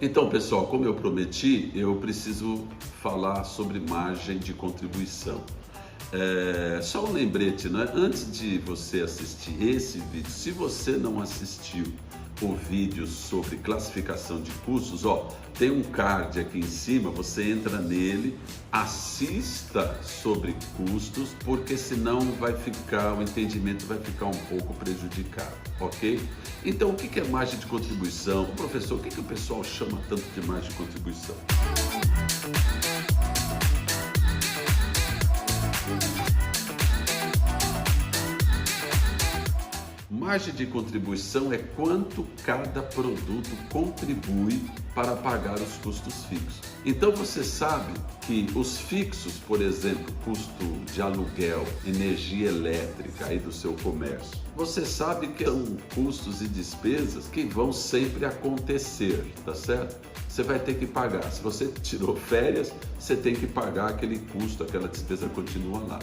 Então, pessoal, como eu prometi, eu preciso falar sobre margem de contribuição. Só um lembrete, né? Antes de você assistir esse vídeo, se você não assistiu o vídeo sobre classificação de custos, tem um card aqui em cima, você entra nele, assista sobre custos, porque senão o entendimento vai ficar um pouco prejudicado, ok? Então, o que é margem de contribuição? Professor, o que o pessoal chama tanto de margem de contribuição? Margem de contribuição é quanto cada produto contribui para pagar os custos fixos. Então você sabe que os fixos, por exemplo, custo de aluguel, energia elétrica aí do seu comércio, você sabe que são custos e despesas que vão sempre acontecer, tá certo? Você vai ter que pagar. Se você tirou férias, você tem que pagar aquele custo, aquela despesa continua lá.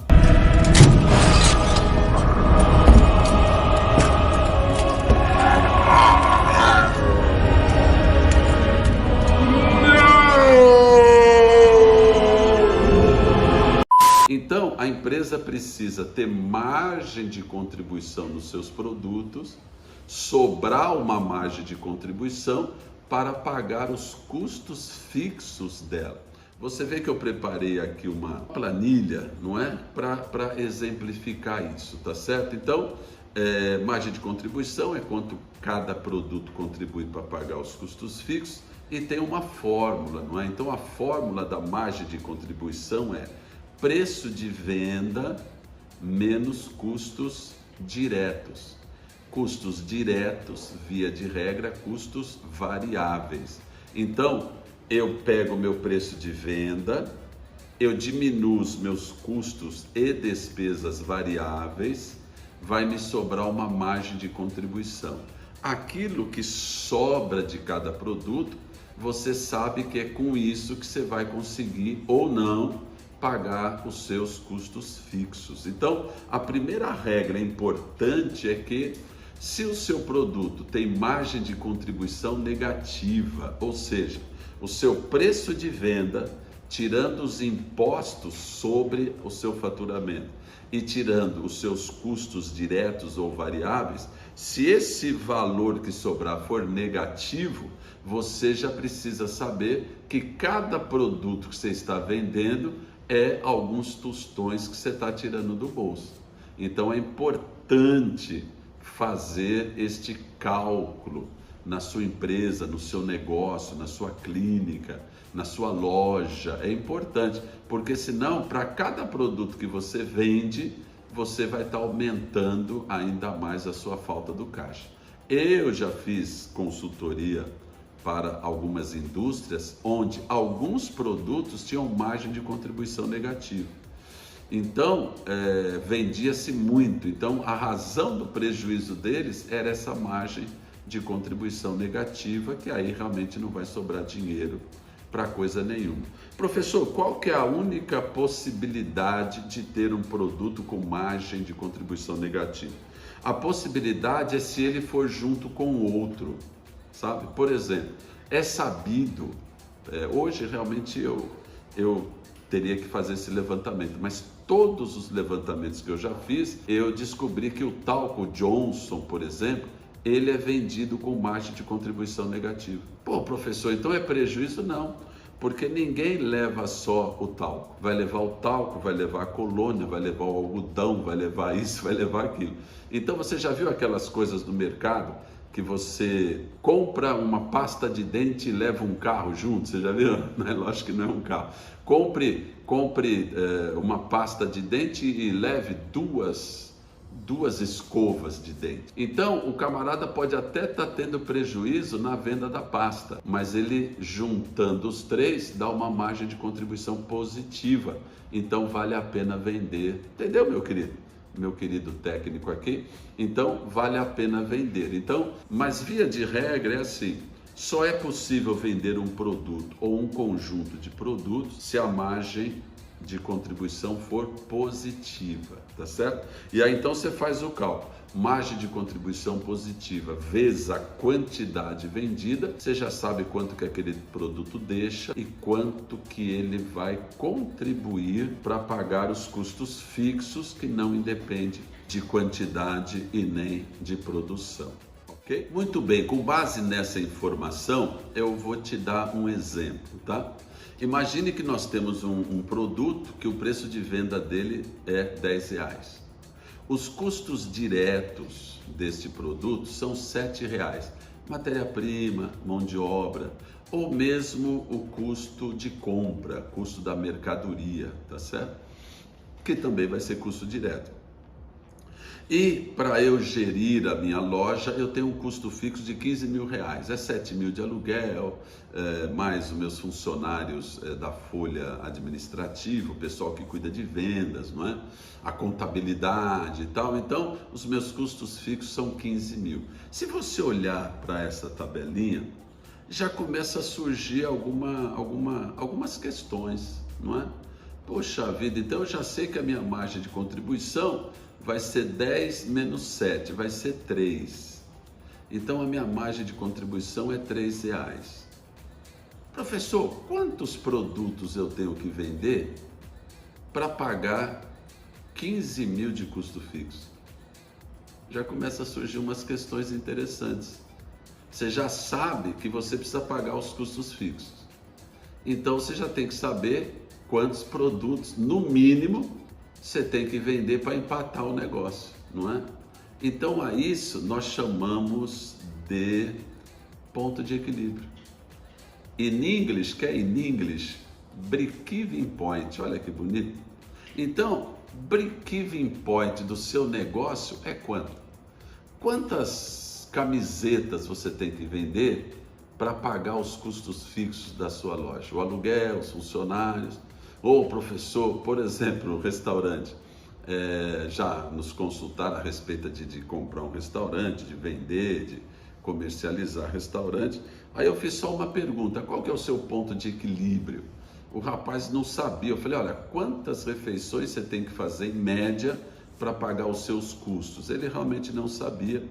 Então, a empresa precisa ter margem de contribuição nos seus produtos, sobrar uma margem de contribuição para pagar os custos fixos dela. Você vê que eu preparei aqui uma planilha, não é? Para exemplificar isso, tá certo? Então, margem de contribuição é quanto cada produto contribui para pagar os custos fixos e tem uma fórmula, não é? Então, a fórmula da margem de contribuição é preço de venda menos custos diretos. Custos diretos, via de regra, custos variáveis. Então, eu pego o meu preço de venda, eu diminuo os meus custos e despesas variáveis, vai me sobrar uma margem de contribuição. Aquilo que sobra de cada produto, você sabe que é com isso que você vai conseguir ou não pagar os seus custos fixos. Então, a primeira regra importante é que se o seu produto tem margem de contribuição negativa, ou seja, o seu preço de venda, tirando os impostos sobre o seu faturamento e tirando os seus custos diretos ou variáveis, se esse valor que sobrar for negativo, você já precisa saber que cada produto que você está vendendo é alguns tostões que você está tirando do bolso. Então é importante fazer este cálculo na sua empresa, no seu negócio, na sua clínica, na sua loja. É importante, porque senão para cada produto que você vende, você vai estar aumentando ainda mais a sua falta do caixa. Eu já fiz consultoria para algumas indústrias onde alguns produtos tinham margem de contribuição negativa. Então, vendia-se muito. Então, a razão do prejuízo deles era essa margem de contribuição negativa, que aí realmente não vai sobrar dinheiro para coisa nenhuma. Professor, qual que é a única possibilidade de ter um produto com margem de contribuição negativa? A possibilidade é se ele for junto com o outro. Sabe? Por exemplo, é sabido, hoje realmente eu teria que fazer esse levantamento, mas todos os levantamentos que eu já fiz, eu descobri que o talco Johnson, por exemplo, ele é vendido com margem de contribuição negativa. Pô, professor, então é prejuízo? Não, porque ninguém leva só o talco. Vai levar o talco, vai levar a colônia, vai levar o algodão, vai levar isso, vai levar aquilo. Então você já viu aquelas coisas no mercado que você compra uma pasta de dente e leva um carro junto? Você já viu? Não é, lógico que não é um carro. Compre uma pasta de dente e leve duas escovas de dente. Então, o camarada pode até estar tendo prejuízo na venda da pasta, mas ele juntando os três dá uma margem de contribuição positiva. Então, vale a pena vender. Entendeu, meu querido? Meu querido técnico aqui, então vale a pena vender. Então, mas via de regra é assim, só é possível vender um produto ou um conjunto de produtos se a margem de contribuição for positiva, tá certo? E aí então você faz o cálculo. Margem de contribuição positiva vezes a quantidade vendida, você já sabe quanto que aquele produto deixa e quanto que ele vai contribuir para pagar os custos fixos que não independem de quantidade e nem de produção. Ok? Muito bem, com base nessa informação, eu vou te dar um exemplo, tá? Imagine que nós temos um produto que o preço de venda dele é R$10. Os custos diretos deste produto são R$7. Matéria-prima, mão de obra, ou mesmo o custo de compra, custo da mercadoria, tá certo? Que também vai ser custo direto. E para eu gerir a minha loja, eu tenho um custo fixo de R$15.000. É 7 mil de aluguel, mais os meus funcionários da folha administrativa, o pessoal que cuida de vendas, não é? A contabilidade e tal. Então, os meus custos fixos são 15 mil. Se você olhar para essa tabelinha, já começa a surgir algumas questões, não é? Poxa vida, então eu já sei que a minha margem de contribuição vai ser 10 menos 7, vai ser 3. Então a minha margem de contribuição é R$3. Professor, quantos produtos eu tenho que vender para pagar 15 mil de custo fixo? Já começa a surgir umas questões interessantes. Você já sabe que você precisa pagar os custos fixos. Então você já tem que saber quantos produtos, no mínimo, você tem que vender para empatar o negócio, não é? Então a isso nós chamamos de ponto de equilíbrio. In English, que é in English, break-even point, olha que bonito. Então, break-even point do seu negócio é quanto? Quantas camisetas você tem que vender para pagar os custos fixos da sua loja? O aluguel, os funcionários. Ou professor, por exemplo, o restaurante, já nos consultaram a respeito de comprar um restaurante, de vender, de comercializar restaurante. Aí eu fiz só uma pergunta: qual que é o seu ponto de equilíbrio? O rapaz não sabia. Eu falei: olha, quantas refeições você tem que fazer em média para pagar os seus custos? Ele realmente não sabia.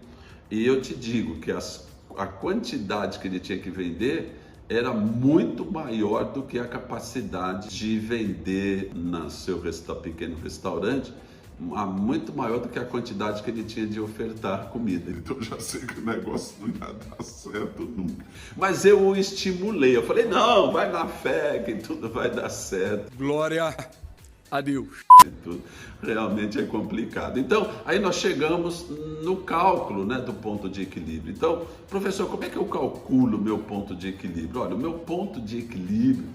E eu te digo que a quantidade que ele tinha que vender era muito maior do que a capacidade de vender no seu pequeno restaurante, muito maior do que a quantidade que ele tinha de ofertar comida. Então eu já sei que o negócio não ia dar certo nunca. Mas eu o estimulei, eu falei: não, vai na fé que tudo vai dar certo. Glória a Deus. Tudo realmente é complicado. Então, aí nós chegamos no cálculo, né, do ponto de equilíbrio. Então, professor, como é que eu calculo o meu ponto de equilíbrio? Olha, o meu ponto de equilíbrio,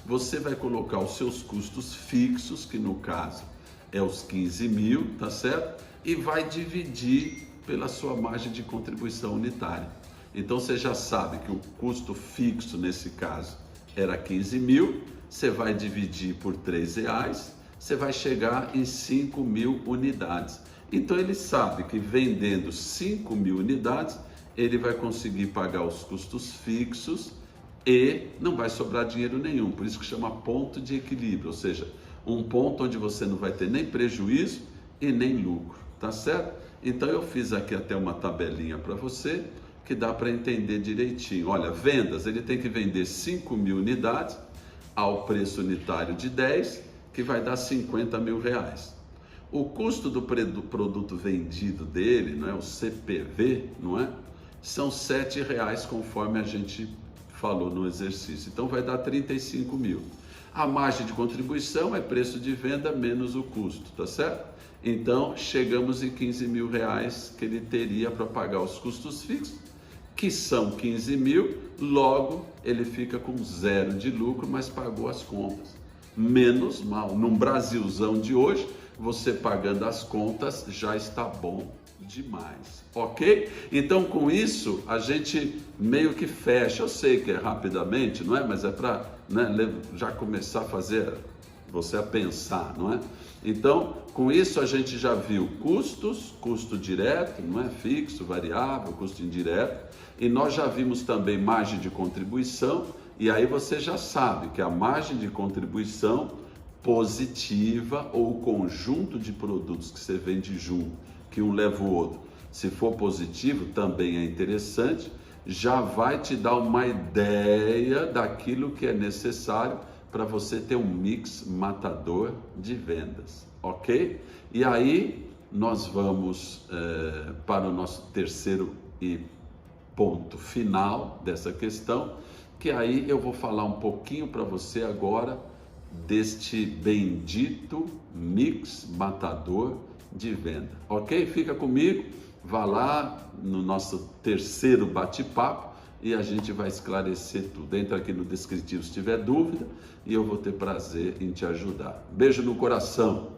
você vai colocar os seus custos fixos, que no caso é os 15 mil, tá certo? E vai dividir pela sua margem de contribuição unitária. Então, você já sabe que o custo fixo, nesse caso, era 15 mil, você vai dividir por R$3, você vai chegar em 5 mil unidades. Então ele sabe que vendendo 5 mil unidades, ele vai conseguir pagar os custos fixos e não vai sobrar dinheiro nenhum. Por isso que chama ponto de equilíbrio, ou seja, um ponto onde você não vai ter nem prejuízo e nem lucro, tá certo? Então eu fiz aqui até uma tabelinha para você que dá para entender direitinho. Olha, vendas, ele tem que vender 5 mil unidades ao preço unitário de 10, que vai dar R$50 mil. O custo do produto vendido dele, não é, o CPV, não é, são R$7, conforme a gente falou no exercício. Então vai dar 35 mil. A margem de contribuição é preço de venda menos o custo, tá certo? Então chegamos em 15 mil reais que ele teria para pagar os custos fixos, que são 15 mil, logo ele fica com 0 de lucro, mas pagou as contas. Menos mal. Num Brasilzão de hoje, você pagando as contas já está bom demais, ok? Então com isso a gente meio que fecha. Eu sei que é rapidamente, não é? Mas é para, né, já começar a fazer você a pensar, não é? Então com isso a gente já viu custos, custo direto, não é, fixo, variável, custo indireto, e nós já vimos também margem de contribuição. E aí você já sabe que a margem de contribuição positiva ou o conjunto de produtos que você vende junto, que um leva o outro, se for positivo, também é interessante, já vai te dar uma ideia daquilo que é necessário para você ter um mix matador de vendas, ok? E aí nós vamos para o nosso terceiro e ponto final dessa questão, que aí eu vou falar um pouquinho para você agora deste bendito mix matador de venda, ok? Fica comigo, vá lá no nosso terceiro bate-papo e a gente vai esclarecer tudo. Entra aqui no descritivo se tiver dúvida e eu vou ter prazer em te ajudar. Beijo no coração!